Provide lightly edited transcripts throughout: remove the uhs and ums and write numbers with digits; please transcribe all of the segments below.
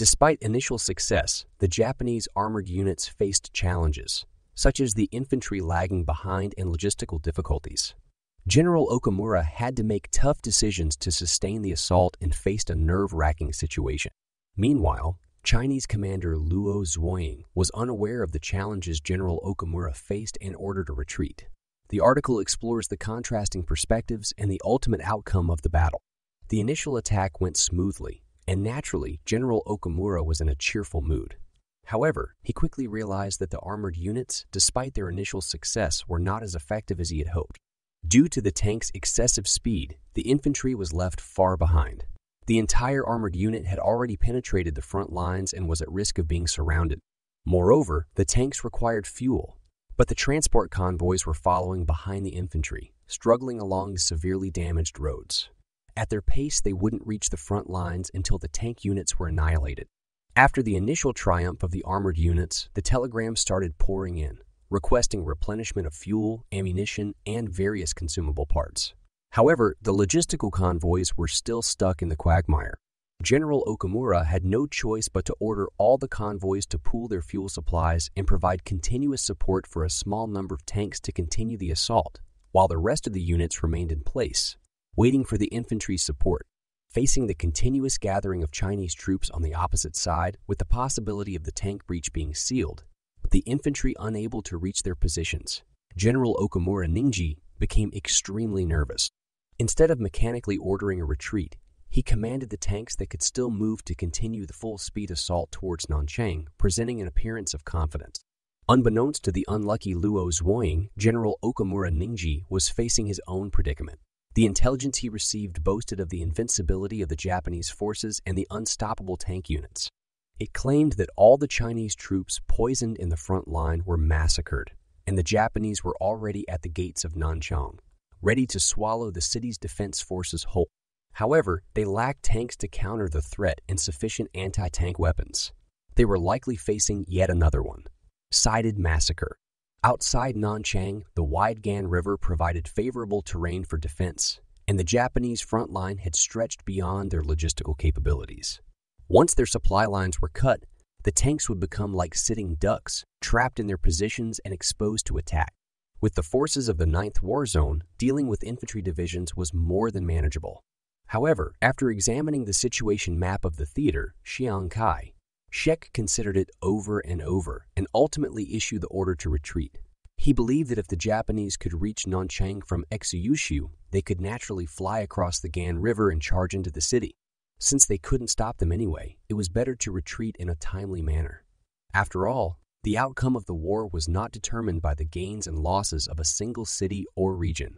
Despite initial success, the Japanese armored units faced challenges, such as the infantry lagging behind and logistical difficulties. General Okamura had to make tough decisions to sustain the assault and faced a nerve-wracking situation. Meanwhile, Chinese Commander Luo Zhuoying was unaware of the challenges General Okamura faced and ordered a retreat. The article explores the contrasting perspectives and the ultimate outcome of the battle. The initial attack went smoothly, and naturally, General Okamura was in a cheerful mood. However, he quickly realized that the armored units, despite their initial success, were not as effective as he had hoped. Due to the tank's excessive speed, the infantry was left far behind. The entire armored unit had already penetrated the front lines and was at risk of being surrounded. Moreover, the tanks required fuel, but the transport convoys were following behind the infantry, struggling along the severely damaged roads. At their pace, they wouldn't reach the front lines until the tank units were annihilated. After the initial triumph of the armored units, the telegrams started pouring in, requesting replenishment of fuel, ammunition, and various consumable parts. However, the logistical convoys were still stuck in the quagmire. General Okamura had no choice but to order all the convoys to pool their fuel supplies and provide continuous support for a small number of tanks to continue the assault, while the rest of the units remained in place, waiting for the infantry's support. Facing the continuous gathering of Chinese troops on the opposite side, with the possibility of the tank breach being sealed, with the infantry unable to reach their positions, General Okamura Ningji became extremely nervous. Instead of mechanically ordering a retreat, he commanded the tanks that could still move to continue the full-speed assault towards Nanchang, presenting an appearance of confidence. Unbeknownst to the unlucky Luo Zhuoying, General Okamura Ningji was facing his own predicament. The intelligence he received boasted of the invincibility of the Japanese forces and the unstoppable tank units. It claimed that all the Chinese troops poisoned in the front line were massacred, and the Japanese were already at the gates of Nanchang, ready to swallow the city's defense forces whole. However, they lacked tanks to counter the threat and sufficient anti-tank weapons. They were likely facing yet another one: sided massacre. Outside Nanchang, the wide Gan River provided favorable terrain for defense, and the Japanese front line had stretched beyond their logistical capabilities. Once their supply lines were cut, the tanks would become like sitting ducks, trapped in their positions and exposed to attack. With the forces of the 9th War Zone, dealing with infantry divisions was more than manageable. However, after examining the situation map of the theater, Chiang Kai, Shek considered it over and over and ultimately issued the order to retreat. He believed that if the Japanese could reach Nanchang from Exuyushu, they could naturally fly across the Gan River and charge into the city. Since they couldn't stop them anyway, it was better to retreat in a timely manner. After all, the outcome of the war was not determined by the gains and losses of a single city or region.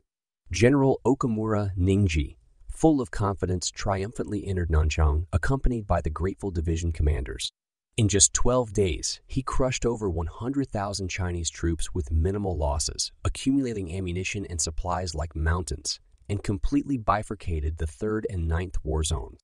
General Okamura Ningji, full of confidence, triumphantly entered Nanchang, accompanied by the grateful division commanders. In just 12 days, he crushed over 100,000 Chinese troops with minimal losses, accumulating ammunition and supplies like mountains, and completely bifurcated the 3rd and 9th War Zones.